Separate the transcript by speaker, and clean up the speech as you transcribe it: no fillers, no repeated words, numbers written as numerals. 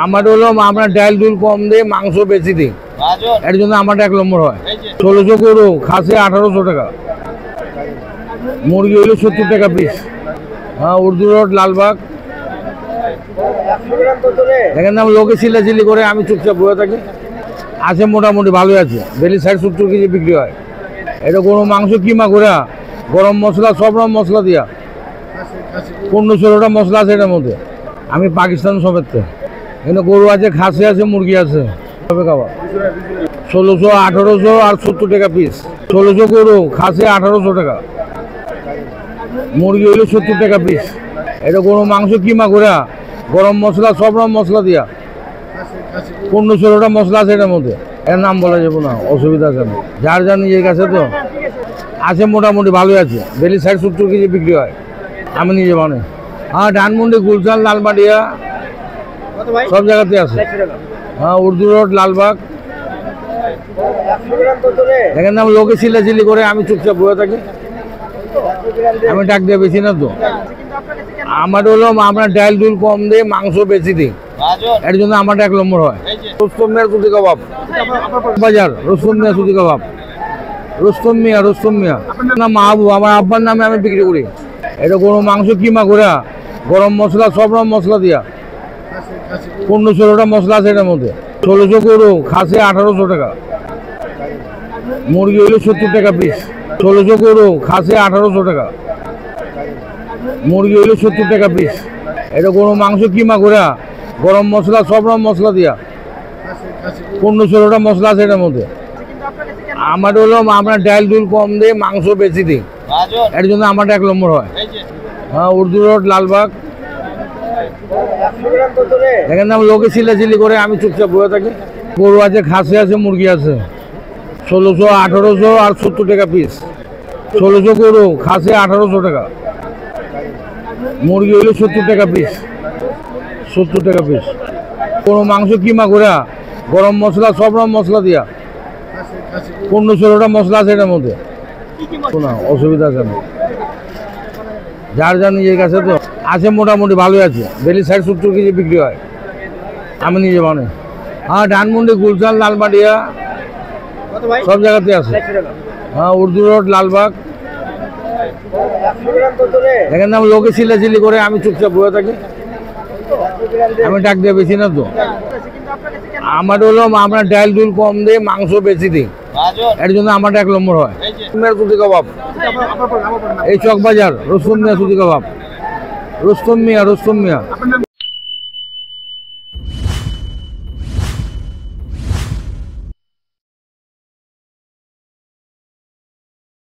Speaker 1: আমার হলো আমরা ডাল ডুল কম দিয়ে মাংস বেশি দিই, এর জন্য আমার 1 নম্বর হয়। 1600 গরু খাসি 1800 টাকা, মুরগি হলো 70 টাকা পিস। হ্যাঁ, উর্দু রোড লালবাগ। দেখেন আমি লোকে চিল্লাচিল্লি করে, আমি চুপচাপ বয়ে থাকি। আছে মোটামুটি ভালোই আছে, ডেলি 60-70 কেজি বিক্রি হয়। এটা গরু মাংস কিমা করে গরম মশলা সব রকম মশলা দিয়া 15-16টা মশলা আছে এটার মধ্যে। আমি পাকিস্তান সবের থেকে। এখানে গরু আছে, খাসি আছে, মুরগি আছে, সবে খাবার। 1600, 1800 আর 70 টাকা পিস। 1600 গরু খাসি 1800 টাকা, মুরগি হলো 70 টাকা পিস। এটা গরু মাংস কিমা করে গরম মশলা সব রকম মশলা দিয়া 15-16টা মশলা আছে এটার মধ্যে। এর নাম বলা যাবে না, অসুবিধা আছে না। যার যার নিজের কাছে তো আছে মোটামুটি ভালোই আছে, ডেলি 60-70 কেজি বিক্রি হয়। আমি নিজে বানাই। হ্যাঁ, ধানমন্ডি, গুলশান, লালমাটিয়া সব জায়গাতে আছে। হ্যাঁ, উর্দু রোড লালবাগ। দেখেন আমি লোকে চিল্লাচিল্লি করে, আমি চুপচাপ বয়ে থাকি। আমি ডাক দিয়ে বেশি না তো। আমার হলো আমরা ডাল ডুল কম দিয়ে মাংস বেশি দিই, এর জন্য আমার 1 নম্বর হয়। রুস্তম মিয়া সুতি কাবাব বাজার, রুস্তম মিয়া সুতি কাবাব। রুস্তম মিয়া না মাহবুব, আমার আব্বার নামে আমি বিক্রি করি। এটা গরু মাংস কিমা করে গরম মশলা সব রকম মশলা দিয়া 15-16টা মশলা আছে এটার মধ্যে। 1600 গরু খাসি 1800 টাকা, মুরগি হলো 70 টাকা পিস। 1600 গরু খাসি 1800 টাকা, মুরগি হলো 70 টাকা পিস। এটা গরু মাংস কিমা করে গরম মশলা সব রকম মশলা দিয়া 15-16টা মশলা আছে এটার মধ্যে। আমার হলো আমরা ডাল ডুল কম দিয়ে মাংস বেশি দিই, এর জন্য আমার 1 নম্বর হয়। হ্যাঁ, উর্দু রোড লালবাগ। দেখেন আমি লোকে চিল্লাচিল্লি করে, আমি চুপচাপ বয়ে থাকি। গরু আছে, খাসি আছে, মুরগি আছে। 1600, 1800 আর 70 টাকা পিস। 1600 গরু খাসি 1800 টাকা, মুরগি হলো 70 টাকা পিস। 70 টাকা পিস। গরু মাংস কিমা করে গরম মশলা সব রকম মশলা দিয়া 15-16টা মশলা আছে এটার মধ্যে। শোনা অসুবিধা আছে না। যার যার নিজের কাছে তো আছে মোটামুটি ভালোই আছে, ডেলি 60-70 কেজি বিক্রি হয়। আমি নিজে বানাই। হ্যাঁ, ধানমন্ডি, গুলশান, লালমাটিয়া সব জায়গাতে আছে। হ্যাঁ, উর্দু রোড লালবাগ। দেখেন আমি লোকে চিল্লাচিল্লি করে, আমি চুপচাপ বয়ে থাকি। আমি ডাক দিয়ে বেশি না তো। আমার হলো আমরা ডাল ডুল কম দিয়ে মাংস বেশি দিই, এর জন্য আমার 1 নম্বর হয়। সুতি কাবাব, এই চক বাজার, রুস্তম মিয়া সুতি কাবাব। রুস্তম মিয়া